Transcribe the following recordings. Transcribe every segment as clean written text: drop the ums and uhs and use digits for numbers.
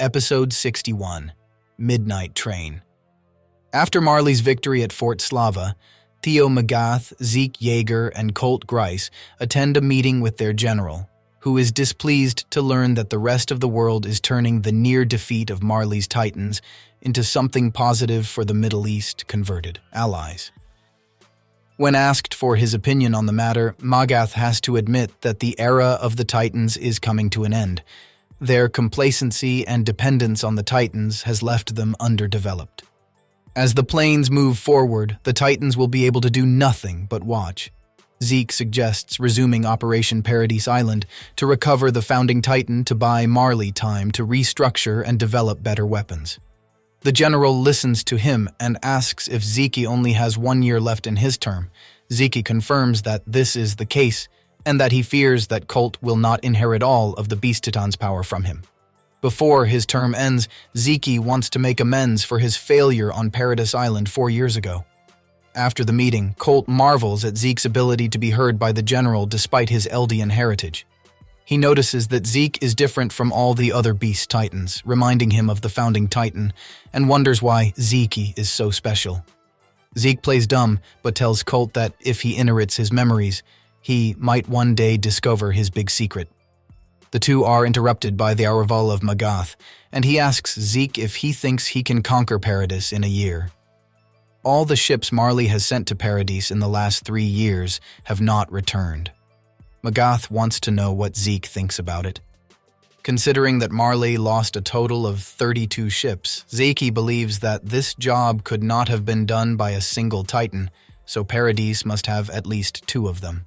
Episode 61, Midnight Train. After Marley's victory at Fort Slava, Theo Magath, Zeke Yeager, and Colt Grice attend a meeting with their general, who is displeased to learn that the rest of the world is turning the near defeat of Marley's Titans into something positive for the Middle East converted allies. When asked for his opinion on the matter, Magath has to admit that the era of the Titans is coming to an end. Their complacency and dependence on the Titans has left them underdeveloped. As the planes move forward, the Titans will be able to do nothing but watch. Zeke suggests resuming Operation Paradise Island to recover the founding Titan to buy Marley time to restructure and develop better weapons. The general listens to him and asks if Zeke only has 1 year left in his term. Zeke confirms that this is the case and that he fears that Colt will not inherit all of the Beast Titan's power from him. Before his term ends, Zeke wants to make amends for his failure on Paradise Island 4 years ago. After the meeting, Colt marvels at Zeke's ability to be heard by the general despite his Eldian heritage. He notices that Zeke is different from all the other Beast Titans, reminding him of the founding Titan, and wonders why Zeke is so special. Zeke plays dumb, but tells Colt that if he inherits his memories, he might one day discover his big secret. The two are interrupted by the arrival of Magath, and he asks Zeke if he thinks he can conquer Paradise in a year. All the ships Marley has sent to Paradise in the last 3 years have not returned. Magath wants to know what Zeke thinks about it. Considering that Marley lost a total of 32 ships, Zeke believes that this job could not have been done by a single Titan, so Paradise must have at least 2 of them.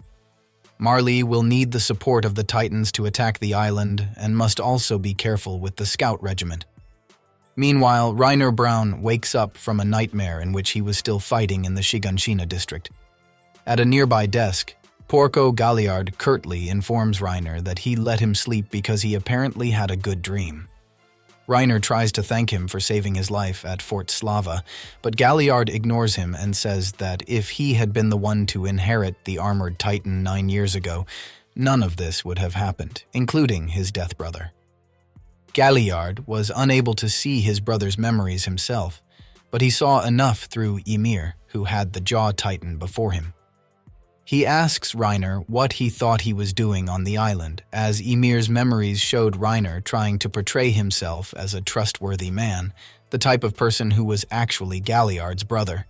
Marley will need the support of the Titans to attack the island and must also be careful with the scout regiment. Meanwhile, Reiner Braun wakes up from a nightmare in which he was still fighting in the Shiganshina district. At a nearby desk, Porco Galliard curtly informs Reiner that he let him sleep because he apparently had a good dream. Reiner tries to thank him for saving his life at Fort Slava, but Galliard ignores him and says that if he had been the one to inherit the armored Titan 9 years ago, none of this would have happened, including his death brother. Galliard was unable to see his brother's memories himself, but he saw enough through Ymir, who had the Jaw Titan before him. He asks Reiner what he thought he was doing on the island, as Ymir's memories showed Reiner trying to portray himself as a trustworthy man, the type of person who was actually Galliard's brother.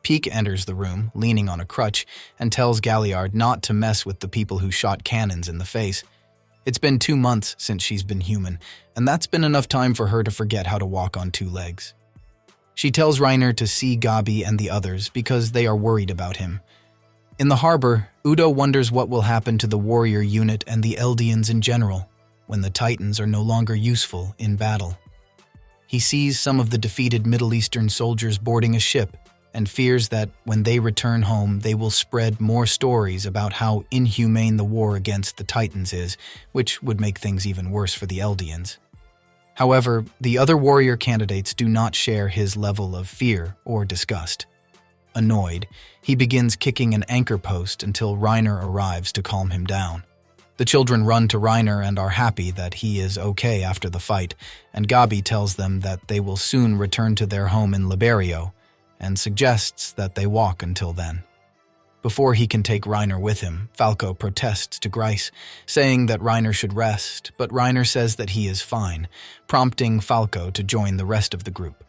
Peak enters the room, leaning on a crutch, and tells Galliard not to mess with the people who shot cannons in the face. It's been 2 months since she's been human, and that's been enough time for her to forget how to walk on 2 legs. She tells Reiner to see Gabi and the others because they are worried about him. In the harbor, Udo wonders what will happen to the warrior unit and the Eldians in general when the Titans are no longer useful in battle. He sees some of the defeated Middle Eastern soldiers boarding a ship and fears that when they return home they will spread more stories about how inhumane the war against the Titans is, which would make things even worse for the Eldians. However, the other warrior candidates do not share his level of fear or disgust. Annoyed, he begins kicking an anchor post until Reiner arrives to calm him down. The children run to Reiner and are happy that he is okay after the fight, and Gabi tells them that they will soon return to their home in Liberio and suggests that they walk until then. Before he can take Reiner with him, Falco protests to Grice, saying that Reiner should rest, but Reiner says that he is fine, prompting Falco to join the rest of the group.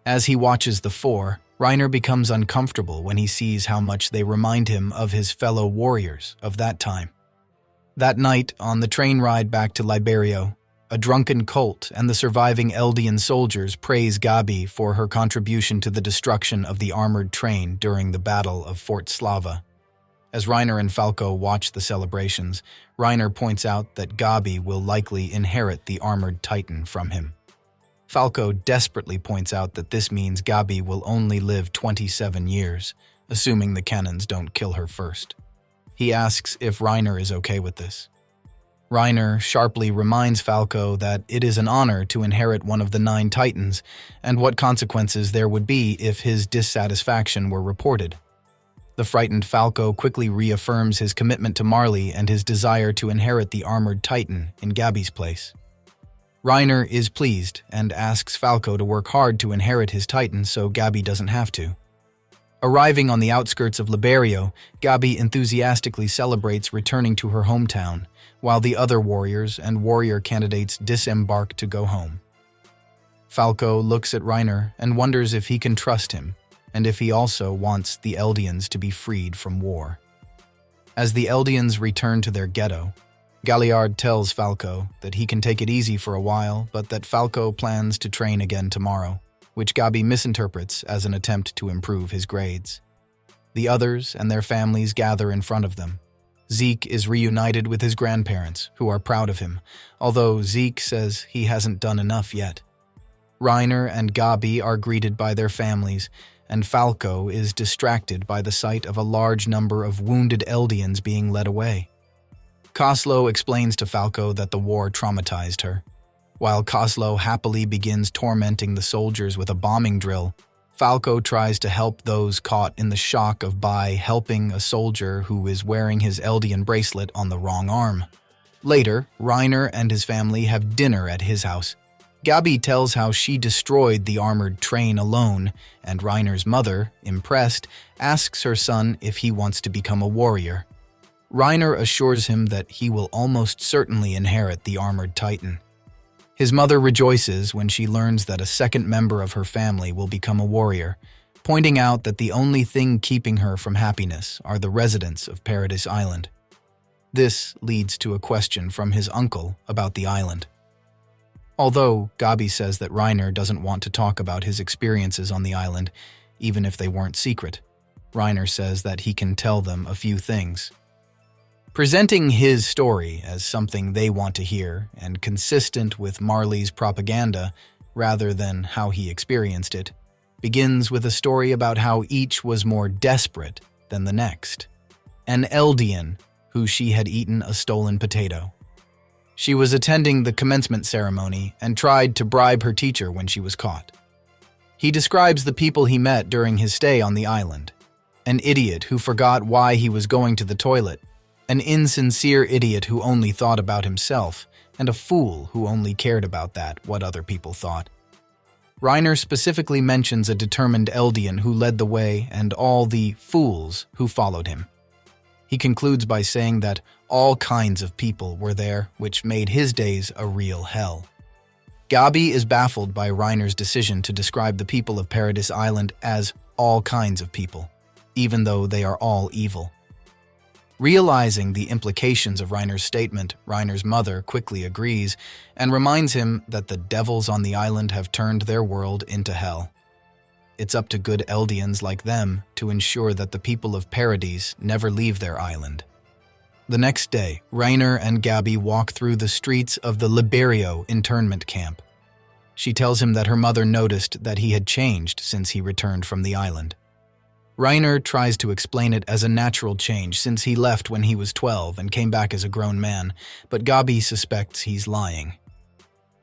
As he watches the 4, Reiner becomes uncomfortable when he sees how much they remind him of his fellow warriors of that time. That night, on the train ride back to Liberio, a drunken Colt and the surviving Eldian soldiers praise Gabi for her contribution to the destruction of the armored train during the Battle of Fort Slava. As Reiner and Falco watch the celebrations, Reiner points out that Gabi will likely inherit the armored Titan from him. Falco desperately points out that this means Gabi will only live 27 years, assuming the cannons don't kill her first. He asks if Reiner is okay with this. Reiner sharply reminds Falco that it is an honor to inherit one of the 9 Titans, and what consequences there would be if his dissatisfaction were reported. The frightened Falco quickly reaffirms his commitment to Marley and his desire to inherit the armored Titan in Gabi's place. Reiner is pleased and asks Falco to work hard to inherit his Titan so Gabi doesn't have to. Arriving on the outskirts of Liberio, Gabi enthusiastically celebrates returning to her hometown, while the other warriors and warrior candidates disembark to go home. Falco looks at Reiner and wonders if he can trust him, and if he also wants the Eldians to be freed from war. As the Eldians return to their ghetto, Galliard tells Falco that he can take it easy for a while, but that Falco plans to train again tomorrow, which Gabi misinterprets as an attempt to improve his grades. The others and their families gather in front of them. Zeke is reunited with his grandparents, who are proud of him, although Zeke says he hasn't done enough yet. Reiner and Gabi are greeted by their families, and Falco is distracted by the sight of a large number of wounded Eldians being led away. Koslo explains to Falco that the war traumatized her. While Koslo happily begins tormenting the soldiers with a bombing drill, Falco tries to help those caught in the shock by helping a soldier who is wearing his Eldian bracelet on the wrong arm. Later, Reiner and his family have dinner at his house. Gabi tells how she destroyed the armored train alone, and Reiner's mother, impressed, asks her son if he wants to become a warrior. Reiner assures him that he will almost certainly inherit the armored Titan. His mother rejoices when she learns that a second member of her family will become a warrior, pointing out that the only thing keeping her from happiness are the residents of Paradise Island. This leads to a question from his uncle about the island. Although Gabi says that Reiner doesn't want to talk about his experiences on the island, even if they weren't secret, Reiner says that he can tell them a few things. Presenting his story as something they want to hear and consistent with Marley's propaganda rather than how he experienced it, begins with a story about how each was more desperate than the next. An Eldian who she had eaten a stolen potato. She was attending the commencement ceremony and tried to bribe her teacher when she was caught. He describes the people he met during his stay on the island. An idiot who forgot why he was going to the toilet, an insincere idiot who only thought about himself, and a fool who only cared about what other people thought. Reiner specifically mentions a determined Eldian who led the way and all the fools who followed him. He concludes by saying that all kinds of people were there, which made his days a real hell. Gabi is baffled by Reiner's decision to describe the people of Paradise Island as all kinds of people, even though they are all evil. Realizing the implications of Reiner's statement, Reiner's mother quickly agrees and reminds him that the devils on the island have turned their world into hell. It's up to good Eldians like them to ensure that the people of Paradise never leave their island. The next day, Reiner and Gabi walk through the streets of the Liberio internment camp. She tells him that her mother noticed that he had changed since he returned from the island. Reiner tries to explain it as a natural change since he left when he was 12 and came back as a grown man, but Gabi suspects he's lying.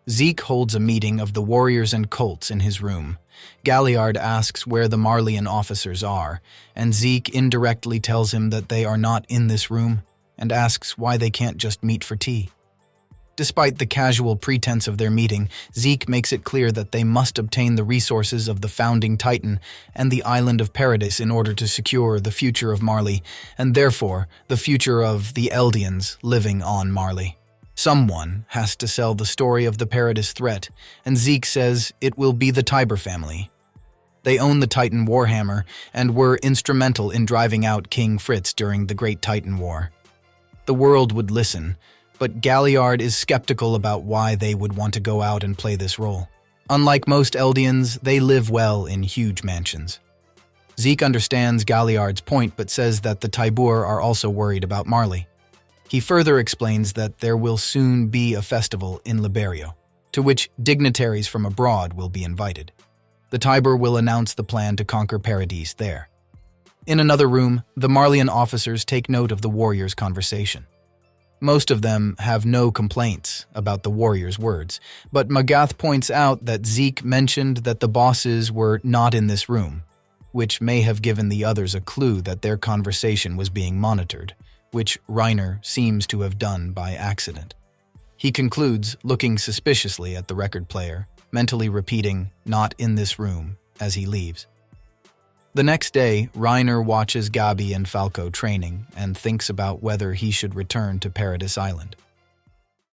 Zeke holds a meeting of the warriors and colts in his room. Galliard asks where the Marleyan officers are, and Zeke indirectly tells him that they are not in this room and asks why they can't just meet for tea. Despite the casual pretense of their meeting, Zeke makes it clear that they must obtain the resources of the founding Titan and the island of Paradise in order to secure the future of Marley, and therefore the future of the Eldians living on Marley. Someone has to sell the story of the Paradise threat, and Zeke says it will be the Tiber family. They own the Titan Warhammer and were instrumental in driving out King Fritz during the Great Titan War. The world would listen, but Galliard is skeptical about why they would want to go out and play this role. Unlike most Eldians, they live well in huge mansions. Zeke understands Galliard's point but says that the Tybur are also worried about Marley. He further explains that there will soon be a festival in Liberio, to which dignitaries from abroad will be invited. The Tiber will announce the plan to conquer Paradise there. In another room, the Marleyan officers take note of the warriors' conversation. Most of them have no complaints about the warriors' words, but Magath points out that Zeke mentioned that the bosses were not in this room, which may have given the others a clue that their conversation was being monitored, which Reiner seems to have done by accident. He concludes, looking suspiciously at the record player, mentally repeating, "Not in this room," as he leaves. The next day, Reiner watches Gabi and Falco training and thinks about whether he should return to Paradis Island.